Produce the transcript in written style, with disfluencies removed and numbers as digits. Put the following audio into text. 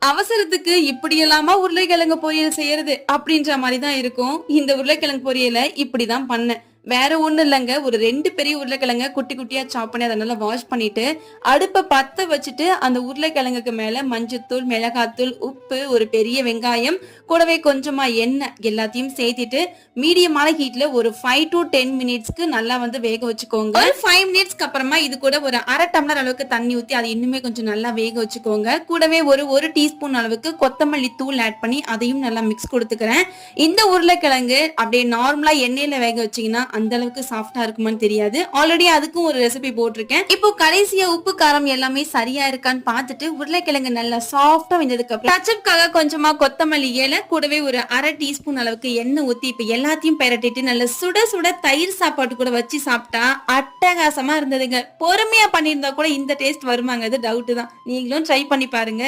அவசரத்துக்கு இப்படி எல்லாமா உருளைக்கிழங்கு பொரியல் செய்யறது அப்படின்ற மாதிரி தான் இருக்கும். இந்த உருளைக்கிழங்கு பொரியலை இப்படிதான் பண்ணேன். வேற ஒண்ணும் இல்லைங்க. ஒரு 2 பெரிய உருளைக்கிழங்க குட்டி குட்டியா சாப் பண்ணி அதை நல்லா வாஷ் பண்ணிட்டு அடுப்பை பத்த வச்சுட்டு அந்த உருளைக்கிழங்குக்கு மேல மஞ்சத்தூள், மிளகாத்தூள், உப்பு, ஒரு பெரிய வெங்காயம், கூடவே கொஞ்சமா எண்ணெய் எல்லாத்தையும் சேர்த்துட்டு மீடியமான ஹீட்ல ஒரு 5 to 10 மினிட்ஸ்க்கு நல்லா வந்து வேக வச்சுக்கோங்க. ஒரு 5 மினிட்ஸ்க்கு அப்புறமா இது கூட ஒரு அரை டம்ளர் அளவுக்கு தண்ணி ஊத்தி அது இன்னுமே கொஞ்சம் நல்லா வேக வச்சுக்கோங்க. கூடவே ஒரு டீஸ்பூன் அளவுக்கு கொத்தமல்லி தூள் ஆட் பண்ணி அதையும் நல்லா மிக்ஸ் கொடுத்துக்கிறேன். இந்த உருளைக்கிழங்கு அப்படியே நார்மலா எண்ணெயில வேக வச்சீங்கன்னா அந்த அளவுக்கு சாஃப்டா இருக்குமான்னு தெரியாது. ஆல்ரெடி அதுக்கும் ஒரு ரெசிபி போட்டிருக்கேன். இப்போ கடைசியா உப்பு காரம் எல்லாமே சரியா இருக்கான்னு பார்த்துட்டு உருளைக்கிழங்கு நல்லா சாஃப்டா வெந்ததுக்கு அப்புறம் டச்சப்காக கொஞ்சமா கொத்தமல்லி இலை, கூடவே ஒரு அரை டீஸ்பூன் அளவுக்கு எண்ணெய் ஊத்தி இப்ப எல்லாத்தையும் பெரட்டிட்டு நல்ல சுட சுட தயிர் சாப்பாடு கூட வச்சு சாப்பிட்டா அட்டகாசமா இருந்ததுங்க. பொறுமையா பண்ணியிருந்தா கூட இந்த டேஸ்ட் வருமாங்க, அது டவுட் தான். நீங்களும் ட்ரை பண்ணி பாருங்க.